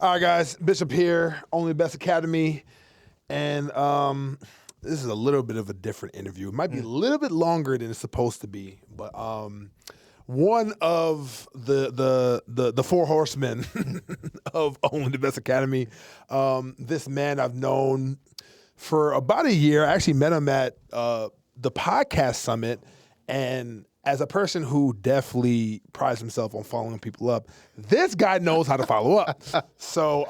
All right, guys. Bishop here, Only Best Academy, and this is a little bit of a different interview. It might be a little bit longer than it's supposed to be, but one of the four horsemen of Only the Best Academy. This man I've known for about a year. I actually met him at the podcast summit, and as a person who definitely prides himself on following people up, this guy knows how to follow up. So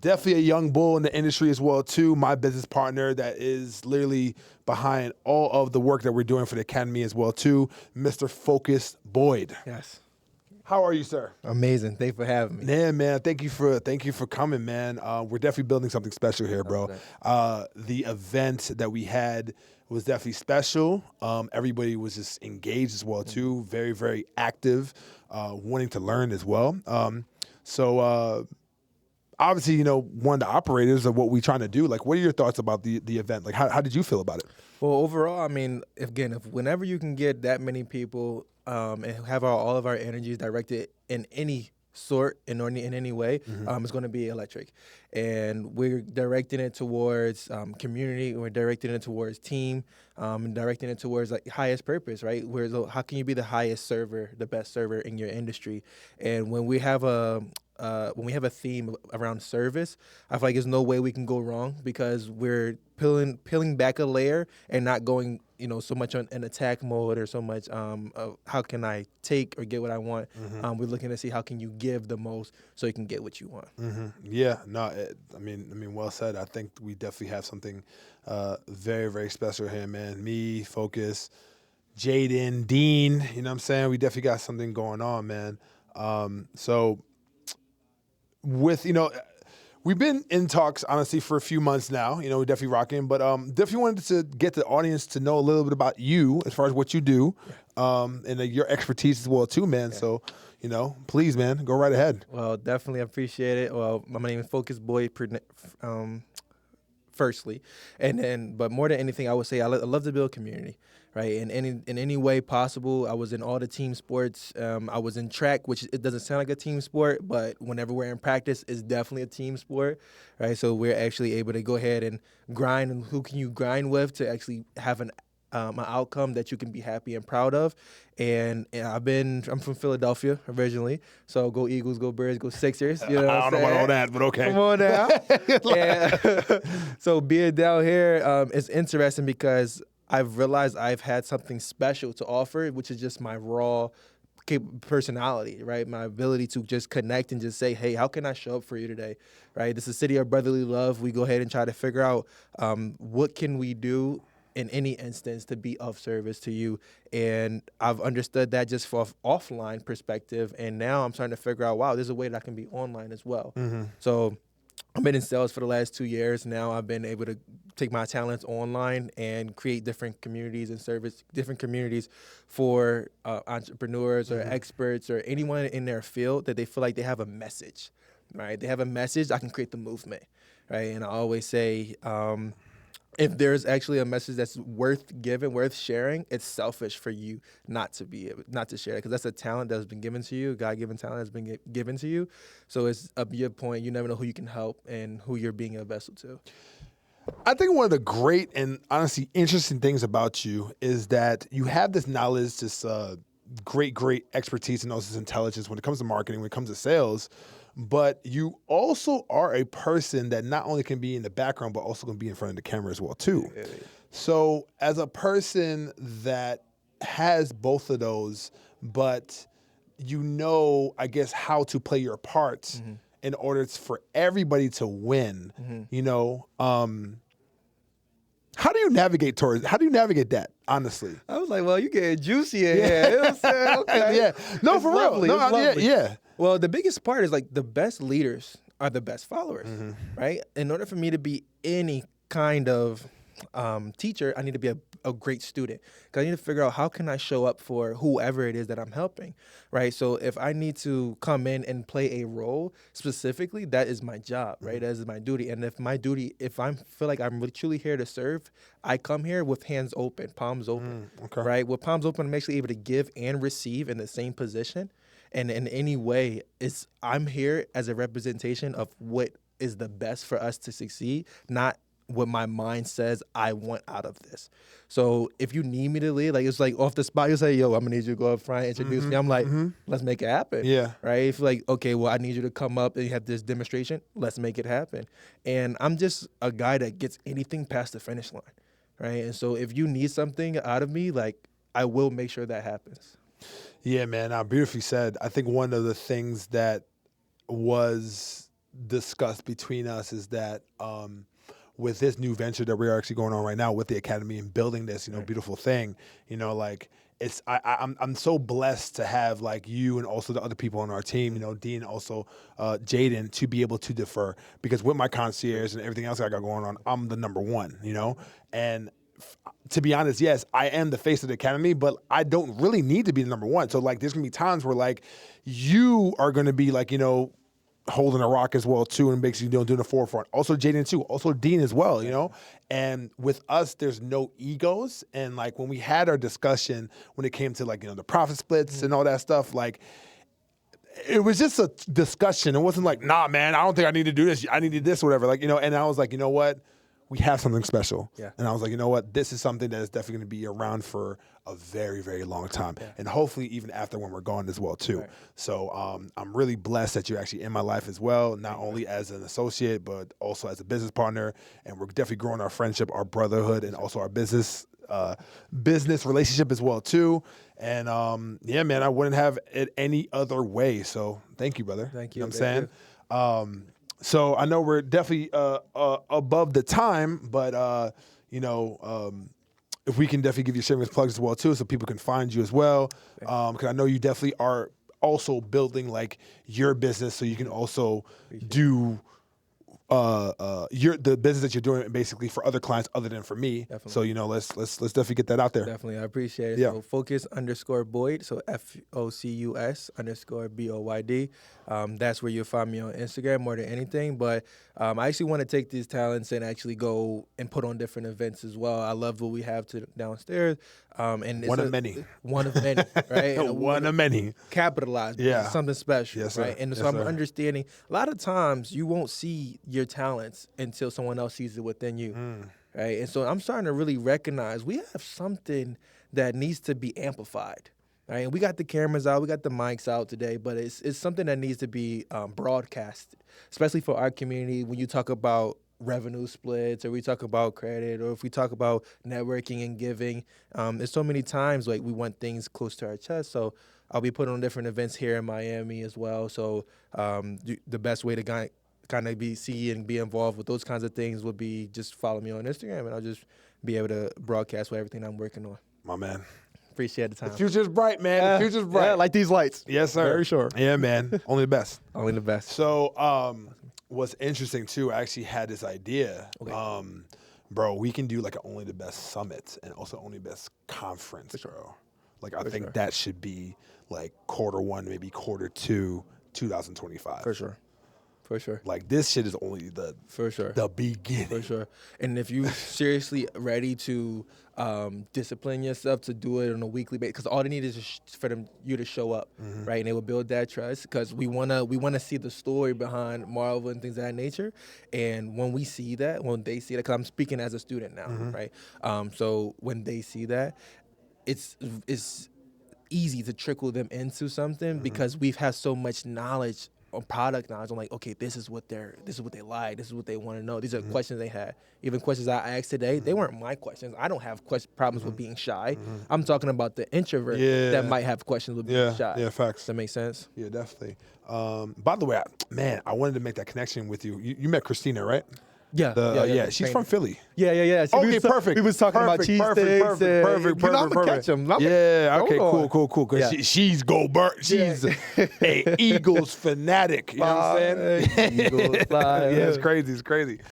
definitely a young bull in the industry as well, too. My business partner that is literally behind all of the work that we're doing for the Academy as well, too, Mr. Focus Boyd. Yes. How are you, sir? Amazing. Thanks for having me. Yeah, man. Thank you for coming, man. We're definitely building something special here, bro. The event that we had was definitely special. Everybody was just engaged as well, too. Very, very active, wanting to learn as well. So obviously, you know, one of the operators of what we're trying to do. Like, what are your thoughts about the event? Like, how did you feel about it? Well, overall, I mean, again, if whenever you can get that many people and have all of our energies directed in any sort in any way, it's going to be electric. And we're directing it towards community. We're directing it towards team, and directing it towards like highest purpose, right? How can you be the highest server, the best server in your industry? And when we have a theme around service, I feel like there's no way we can go wrong because we're peeling back a layer and not going, so much on an attack mode or so much of how can I take or get what I want. We're looking to see how can you give the most so you can get what you want. Yeah, no, I mean, well said. I think we definitely have something very, very special here, man. Me, Focus, Jaden, Dean. You know what I'm saying? We definitely got something going on, man. So with, we've been in talks, honestly, for a few months now. We're definitely rocking, but definitely wanted to get the audience to know a little bit about you as far as what you do, and your expertise as well, too, man. Yeah. So, please, man, go right ahead. Well, definitely appreciate it. Well, my name is Focus Boy, firstly, and then, but more than anything, I would say I love to build community. Right, in any way possible. I was in all the team sports. I was in track, which it doesn't sound like a team sport, but whenever we're in practice, it's definitely a team sport, right? So we're actually able to go ahead and grind, and who can you grind with to actually have an outcome that you can be happy and proud of. And I'm from Philadelphia originally, so go Eagles, go Bears, go Sixers. You know I don't know about all that, but okay. Come on now. So being down here is interesting because I've realized I've had something special to offer, which is just my raw personality, right? My ability to just connect and just say, hey, how can I show up for you today, right? This is a city of brotherly love. We go ahead and try to figure out what can we do in any instance to be of service to you. And I've understood that just for offline perspective. And now I'm trying to figure out, wow, there's a way that I can be online as well. So I've been in sales for the last 2 years. Now I've been able to take my talents online and create different communities and service different communities for entrepreneurs or experts or anyone in their field that they feel like they have a message, right? They have a message, I can create the movement, right? And I always say, if there's actually a message that's worth giving, worth sharing, it's selfish for you not to share it because that's a talent that's been given to you, God-given talent that's been given to you. So it's up your point. You never know who you can help and who you're being a vessel to. I think one of the great and honestly interesting things about you is that you have this knowledge, this great expertise and also this intelligence when it comes to marketing, when it comes to sales. But you also are a person that not only can be in the background, but also can be in front of the camera as well, too. Yeah. So as a person that has both of those, but I guess, how to play your parts in order for everybody to win, how do you navigate that, honestly? I was like, well, you getting juicy in here. You know what I'm saying? Okay. Yeah. No, it's for lovely. real. No, yeah. Well, the biggest part is like the best leaders are the best followers, right? In order for me to be any kind of teacher, I need to be a great student because I need to figure out how can I show up for whoever it is that I'm helping, right? So if I need to come in and play a role specifically, that is my job, right? That is my duty. And if I feel like I'm really truly here to serve, I come here with hands open, palms open, right? With palms open, I'm actually able to give and receive in the same position. And in any way, I'm here as a representation of what is the best for us to succeed, not what my mind says I want out of this. So if you need me to lead, like it's like off the spot, you say, yo, I'm gonna need you to go up front, introduce me. I'm like, let's make it happen. Yeah. Right? If like, okay, well, I need you to come up and you have this demonstration, let's make it happen. And I'm just a guy that gets anything past the finish line. Right? And so if you need something out of me, like I will make sure that happens. Yeah, man, beautifully said. I think one of the things that was discussed between us is that with this new venture that we're actually going on right now with the Academy and building this, beautiful thing, like I'm so blessed to have like you and also the other people on our team, Dean, also Jaden, to be able to defer, because with my concierge and everything else I got going on, I'm the number one, and to be honest, yes, I am the face of the Academy, but I don't really need to be the number one. So like, there's gonna be times where like you are gonna be like, holding a rock as well too, and basically doing the forefront. Also Jaden too, also Dean as well, And with us, there's no egos. And like when we had our discussion, when it came to like the profit splits and all that stuff, like it was just a discussion. It wasn't like, nah, man, I don't think I need to do this. I needed this, or whatever. Like and I was like, you know what? We have something special. Yeah. And I was like, you know what? This is something that is definitely going to be around for a very, very long time. Yeah. And hopefully even after when we're gone as well, too. Right. So I'm really blessed that you're actually in my life as well, not only as an associate, but also as a business partner. And we're definitely growing our friendship, our brotherhood, and also our business relationship as well, too. And yeah, man, I wouldn't have it any other way. So thank you, brother. Thank you. You know what I'm saying? So I know we're definitely above the time, but if we can definitely give you shameless plugs as well too, so people can find you as well. Because I know you definitely are also building like your business, so you can also do the business that you're doing basically for other clients other than for me. Definitely. So let's definitely get that out there. Definitely, I appreciate it. Yeah. So focus_Boyd, so FOCUS_BOYD. That's where you'll find me on Instagram more than anything. But I actually want to take these talents and actually go and put on different events as well. I love what we have downstairs. And one of many. One of many, right? One of many. Capitalize. Yeah. Something special, yes, right? And so I'm understanding a lot of times you won't see your talents until someone else sees it within you, right? And so I'm starting to really recognize we have something that needs to be amplified, right? And we got the cameras out, we got the mics out today, but it's something that needs to be broadcasted, especially for our community. When you talk about revenue splits, or we talk about credit, or if we talk about networking and giving, there's so many times like we want things close to our chest. So I'll be putting on different events here in Miami as well. So the best way to kind of see and be involved with those kinds of things would be just follow me on Instagram, and I'll just be able to broadcast with everything I'm working on. My man. Appreciate the time. The future's bright, man. The future's bright. Yeah, like these lights. Yes, sir. Very sure. Yeah, man. Only the best. Only the best. So what's interesting, too, I actually had this idea. Okay. Bro, we can do like an Only the Best summit and also Only the Best conference, bro. Like I think that should be like Q1, maybe Q2, 2025. For sure. For sure. Like this shit is only the beginning. For sure. And if you seriously ready to discipline yourself to do it on a weekly basis, because all they need is for you to show up, right? And they will build that trust, because we wanna see the story behind Marvel and things of that nature. And when we see that, when they see that, because I'm speaking as a student now, right? So when they see that, it's easy to trickle them into something, because we've had so much knowledge on product knowledge. I'm like, okay, this is what they like, this is what they want to know. These are questions they had. Even questions I asked today, they weren't my questions. I don't have problems with being shy. I'm talking about the introvert that might have questions with being shy. Yeah, facts. Does that make sense? Yeah, definitely. By the way, I wanted to make that connection with you. You met Christina, right? Yeah. She's from Philly. Yeah. So okay, perfect. We was talking about cheesesteaks. Perfect. I'm gonna catch them. Okay, cool. Because she's go bird. She's a Eagles fanatic. You know what I'm saying? Eagles fly. Yeah, it's crazy.